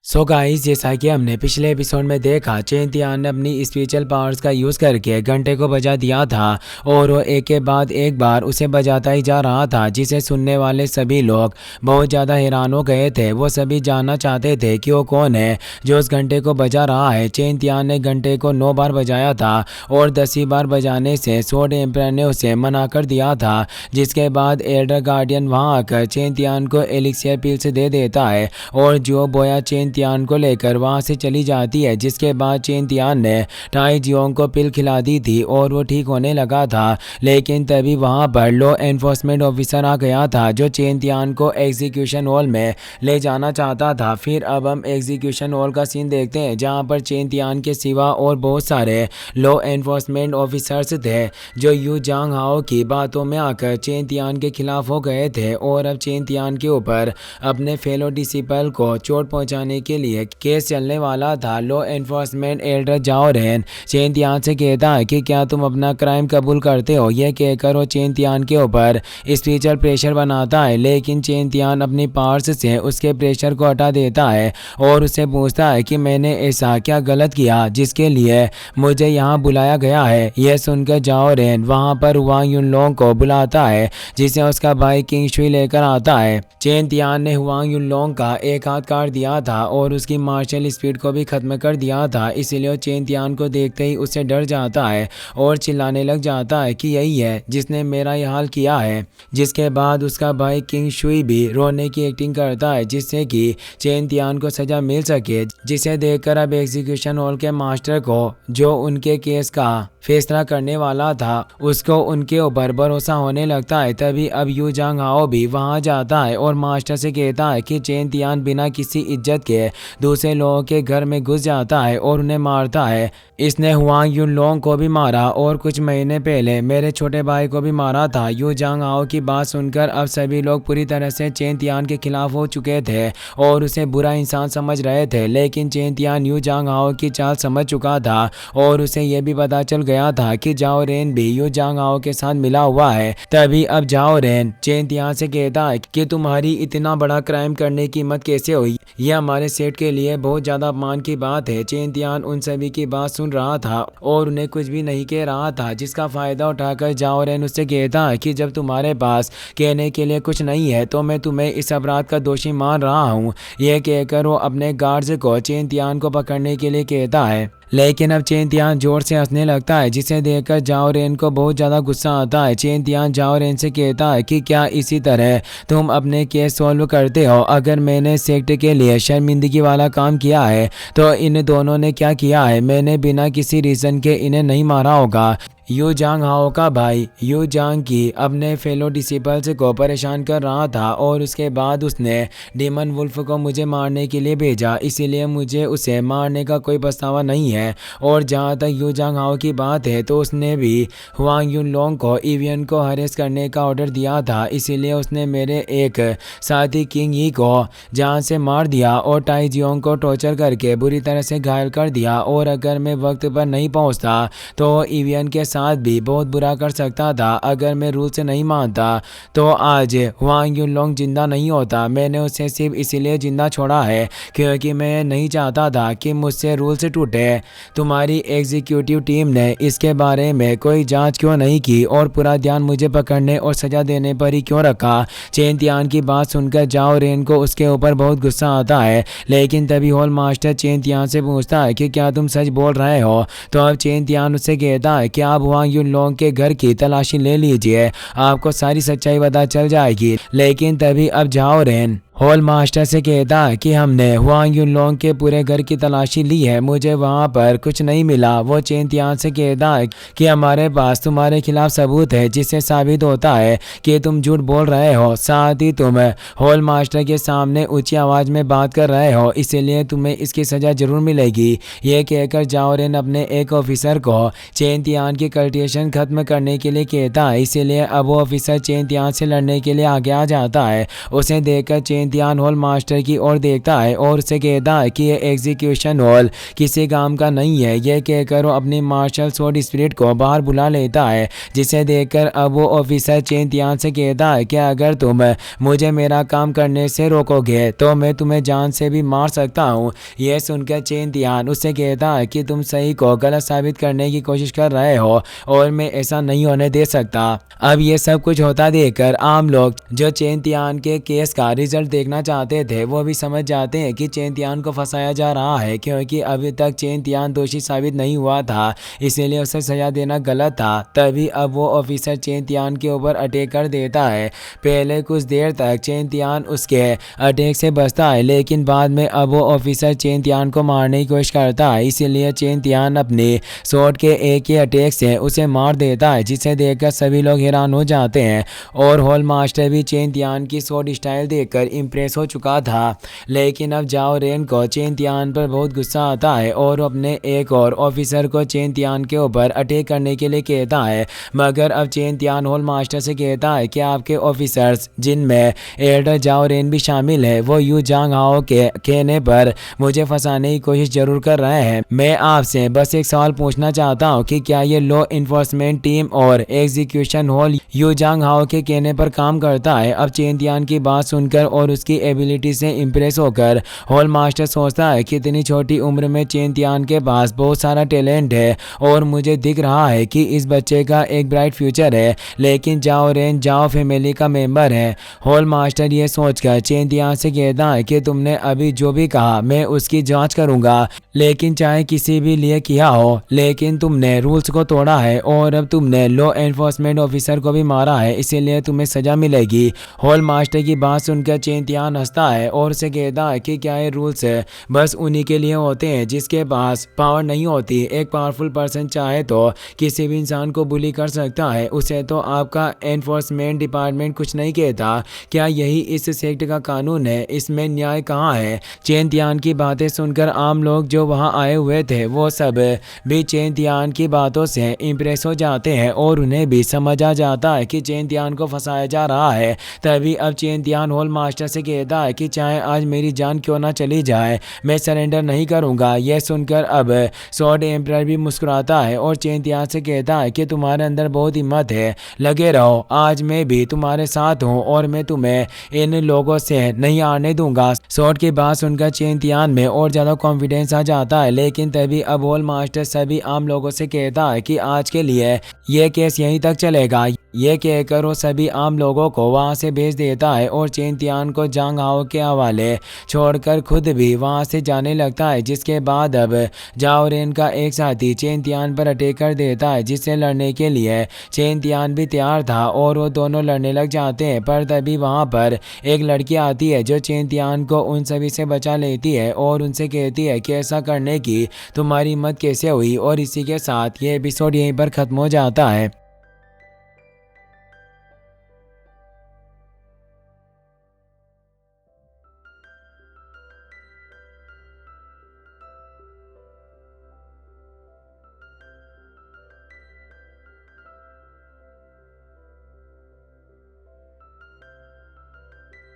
So guys, जैसा कि हमने पिछले एपिसोड में देखा, चेन तियान ने अपनी स्पिरिचुअल पावर्स का यूज़ करके घंटे को बजा दिया था और वो एक के बाद एक बार उसे बजाता ही जा रहा था, जिसे सुनने वाले सभी लोग बहुत ज़्यादा हैरान हो गए थे। वो सभी जानना चाहते थे कि वो कौन है जो उस घंटे को बजा रहा है। चेन तियान ने घंटे को 9 बार बजाया था और 10वीं बार बजाने से सोड एम्पायर ने उसे मना कर दिया था, जिसके बाद एल्डर गार्डियन वहाँ आकर चेन तियान को एलिक्सियर पिल्स दे देता है और जो बोया चेन तियान को लेकर वहां से चली जाती है। जिसके बाद चेन तियान ने टाई जियोंग को पिल खिला दी थी और वो ठीक होने लगा था, लेकिन तभी वहां पर लॉ एनफोर्समेंट ऑफिसर आ गया था जो चेन तियान को एग्जीक्यूशन हॉल में ले जाना चाहता था। फिर अब हम एग्जीक्यूशन हॉल का सीन देखते हैं, जहां पर चेन तियान के सिवा और बहुत सारे लॉ एनफोर्समेंट ऑफिसर्स थे जो यू जांग हाओ की बातों में आकर चेन तियान के खिलाफ हो गए थे और अब चेन तियान के ऊपर अपने फेलो डिसिपल को चोट पहुंचाने के लिए केस चलने वाला था। लॉ एनफोर्समेंट एल्डर जाओ रेन चेन तियान से कहता है कि क्या तुम अपना क्राइम कबूल करते हो। यह कहकर वो चेन तियान के ऊपर स्पिरिचुअल प्रेशर बनाता है, लेकिन चेन तियान अपनी पावर्स से उसके प्रेशर को हटा देता है और उससे पूछता है कि मैंने ऐसा क्या गलत किया जिसके लिए मुझे यहाँ बुलाया गया है। यह सुनकर जाओ रेन वहाँ पर हुआंग युनलोंग को बुलाता है, जिसे उसका भाई किंग शुई लेकर आता है। चेन तियान ने हुआंग युनलोंग का एक हाथ काट दिया था और उसकी मार्शल स्पीड को भी खत्म कर दिया था, इसलिए वो चेन तियान को देखते ही उससे डर जाता है और चिल्लाने लग जाता है कि यही है जिसने मेरा यह हाल किया है। जिसके बाद उसका भाई किंग शुई भी रोने की एक्टिंग करता है जिससे कि चेन तियान को सजा मिल सके, जिसे देखकर अब एग्जीक्यूशन हॉल के मास्टर को, जो उनके केस का फैसला करने वाला था, उसको उनके ऊपर भरोसा होने लगता है। तभी अब यू जांग हाओ भी वहां जाता है और मास्टर से कहता है कि चेन तियान बिना किसी इज्जत के दूसरे लोगों के घर में घुस जाता है और उन्हें मारता है। इसने हुआंग युनलोंग को भी मारा और कुछ महीने पहले मेरे छोटे भाई को भी मारा था। यू जांग हाओ की बात सुनकर अब सभी लोग पूरी तरह से चेन तियान के खिलाफ हो चुके थे और उसे बुरा इंसान समझ रहे थे, लेकिन चेन तियान यू जांग हाओ की चाल समझ चुका था और उसे यह भी पता चल गया था कि जाओ रेन भी यू जांग हाओ के साथ मिला हुआ है। तभी अब जाओ रेन चेन तियान से कहता है कि तुम्हारी इतना बड़ा क्राइम करने की हिम्मत कैसे हुई, यह हमारे सेठ के लिए बहुत ज्यादा अपमान की बात है। चेन तियान उन सभी की बात सुन रहा था और उन्हें कुछ भी नहीं कह रहा था, जिसका फायदा उठाकर जाओ रेन उससे कहता है कि जब तुम्हारे पास कहने के लिए कुछ नहीं है तो मैं तुम्हें इस अपराध का दोषी मान रहा हूँ। यह कहकर वो अपने गार्ड्स को चेन तियान को पकड़ने के लिए कहता है, लेकिन अब चेन तियान जोर से हंसने लगता है, जिसे देखकर जाओ रेन को बहुत ज़्यादा गुस्सा आता है। चेन तियान जाओ रेन से कहता है कि क्या इसी तरह तुम अपने केस सॉल्व करते हो। अगर मैंने सेक्ट के लिए शर्मिंदगी वाला काम किया है तो इन दोनों ने क्या किया है। मैंने बिना किसी रीज़न के इन्हें नहीं मारा होगा। यू जांग हाओ का भाई यू जांग की अपने फेलो डिसिपल्स को परेशान कर रहा था और उसके बाद उसने डीमन वुल्फ को मुझे मारने के लिए भेजा, इसीलिए मुझे उसे मारने का कोई पछतावा नहीं है। और जहाँ तक यू जांग हाओ की बात है तो उसने भी हुआंग युनलोंग को इवियन को हरेस करने का ऑर्डर दिया था, इसीलिए उसने मेरे एक साथी किंग ई को जान से मार दिया और टाई जियोंग को टॉर्चर करके बुरी तरह से घायल कर दिया। और अगर मैं वक्त पर नहीं पहुँचता तो इवियन के साथ भी बहुत बुरा कर सकता था। अगर मैं रूल से नहीं मानता तो आज हुआंग युनलोंग जिंदा नहीं होता। मैंने उसे सिर्फ इसीलिए जिंदा छोड़ा है क्योंकि मैं नहीं चाहता था कि मुझसे रूल से टूटे। तुम्हारी एग्जीक्यूटिव टीम ने इसके बारे में कोई जांच क्यों नहीं की और पूरा ध्यान मुझे पकड़ने और सजा देने पर ही क्यों रखा। चेन तियान की बात सुनकर जाओ रेन को उसके ऊपर बहुत गुस्सा आता है, लेकिन तभी हॉल मास्टर चेन तियान से पूछता है कि क्या तुम सच बोल रहे हो। तो अब चेन तियान उससे कहता है कि आप हुआंग युनलोंग के घर की तलाशी ले लीजिए, आपको सारी सच्चाई पता चल जाएगी। लेकिन तभी अब जाओ रेन हॉल मास्टर से कहता है कि हमने हुआंग युनलोंग के पूरे घर की तलाशी ली है, मुझे वहां पर कुछ नहीं मिला। वो चेन तियान से कहता है कि हमारे पास तुम्हारे खिलाफ सबूत है जिससे साबित होता है कि तुम झूठ बोल रहे हो, साथ ही तुम हॉल मास्टर के सामने ऊंची आवाज में बात कर रहे हो, इसलिए तुम्हें इसकी सजा जरूर मिलेगी। यह कहकर जाओ रेन अपने एक ऑफिसर को चेन तियान की कल्टिवेशन खत्म करने के लिए कहता है, इसीलिए अब वो ऑफिसर चेन तियान से लड़ने के लिए आगे आ जाता है। उसे देखकर चेन तियान हॉल मास्टर की ओर देखता है और उसे कहता है कि ये एग्जीक्यूशन हॉल किसी काम का नहीं है। यह कहकर वो अपनी मार्शल स्वॉर्ड स्पिरिट को बाहर बुला लेता है, जिसे देखकर अब वो ऑफिसर चेन तियान से कहता है कि अगर तुम मुझे मेरा काम करने से रोकोगे तो मैं तुम्हें जान से भी मार सकता हूँ। यह सुनकर चेन तियान उससे कहता है कि तुम सही को गलत साबित करने की कोशिश कर रहे हो और मैं ऐसा नहीं होने दे सकता। अब ये सब कुछ होता देखकर आम लोग जो चेन तियान के केस का रिजल्ट देखना चाहते थे वो भी समझ जाते हैं कि चेन तियान को फंसाया जा रहा है, क्योंकि अभी तक चेन तियान दोषी साबित नहीं हुआ था, इसीलिए उसे सजा देना गलत था। तभी अब वो ऑफिसर चेन तियान के ऊपर अटैक कर देता है। पहले कुछ देर तक चेन तियान उसके अटैक से बचता है, लेकिन बाद में अब वो ऑफिसर चेन तियान को मारने की कोशिश करता है, इसीलिए चेन तियान अपनी स्वॉर्ड के एक ही अटैक से उसे मार देता है, जिसे देखकर सभी लोग हैरान हो जाते हैं। और हॉल मास्टर भी चेन तियान की स्वॉर्ड स्टाइल देखकर इम्प्रेस हो चुका था। लेकिन अब जाओ रेन को चेन तियान पर बहुत गुस्सा आता है और अपने एक और ऑफिसर को चेन तियान के ऊपर अटैक करने के लिए कहता है, मगर अब चेन तियान हॉल मास्टर से कहता है कि आपके ऑफिसर्स जिनमें एल्डर जाओ रेन भी शामिल है वो यू जांग हाओ के कहने पर मुझे फंसाने की कोशिश जरूर कर रहे हैं। मैं आपसे बस एक सवाल पूछना चाहता हूँ कि क्या ये लॉ इन्फोर्समेंट टीम और एग्जीक्यूशन हॉल यू जांग हाओ के कहने पर काम करता है। अब चेन तियान की बात सुनकर और उसकी एबिलिटी से इम्प्रेस होकर हॉल मास्टर सोचता है कि इतनी छोटी उम्र में चेन तियान के पास बहुत सारा टैलेंट है और मुझे दिख रहा है कि इस बच्चे का एक ब्राइट फ्यूचर है, लेकिन जाओ रेन जाओ फैमिली का मेंबर है। हॉल मास्टर ये सोचकर चेन तियान से कहता है कि तुमने अभी जो भी कहा मैं उसकी जांच करूंगा, लेकिन चाहे किसी भी लिए किया हो, लेकिन तुमने रूल्स को तोड़ा है और अब तुमने लॉ एनफोर्समेंट ऑफिसर को भी मारा है, इसीलिए तुम्हें सजा मिलेगी। हॉल मास्टर की बात सुनकर चेन तियान हंसता है और उसे कहता है कि क्या ये रूल्स बस उन्हीं के लिए होते हैं जिसके पास पावर नहीं होती। एक पावरफुल पर्सन चाहे तो किसी भी इंसान को बुली कर सकता है, उसे तो आपका एनफोर्समेंट डिपार्टमेंट कुछ नहीं कहता। क्या यही इस सेक्ट का कानून है? इसमें न्याय कहाँ है? चेन तियान की बातें सुनकर आम लोग जो वहां आए हुए थे वो सब भी चेन तियान की बातों से इम्प्रेस हो जाते हैं और उन्हें भी समझ आ जाता है कि चेन तियान को फंसाया जा रहा है। तभी अब चेन तियान हॉल मास्टर से कहता है कि चाहे आज मेरी जान क्यों ना चली जाए मैं सरेंडर नहीं करूंगा। यह सुनकर अब स्वॉर्ड एम्परर भी मुस्कुराता है और चेन तियान से कहता है कि तुम्हारे अंदर बहुत हिम्मत है, लगे रहो, आज मैं भी तुम्हारे साथ हूँ और मैं तुम्हें इन लोगों से नहीं आने दूंगा। स्वॉर्ड की बात सुनकर चेन तियान में और ज्यादा कॉन्फिडेंस आ जाता है, लेकिन तभी अब हॉल मास्टर सभी आम लोगों से कहता है कि आज के लिए यह केस यहीं तक चलेगा। ये कहकर वो सभी आम लोगों को वहां से भेज देता है और चेन तियान को जांग हाओ के हवाले छोड़कर खुद भी वहां से जाने लगता है। जिसके बाद अब जाओ रेन का एक साथी चेन तियान पर अटैक कर देता है, जिससे लड़ने के लिए चेन तियान भी तैयार था और वो दोनों लड़ने लग जाते हैं। पर तभी वहां पर एक लड़की आती है जो चेन तियान को उन सभी से बचा लेती है और उनसे कहती है कि ऐसा करने की तुम्हारी हिम्मत कैसे हुई। और इसी के साथ ये एपिसोड यहीं पर खत्म हो जाता है।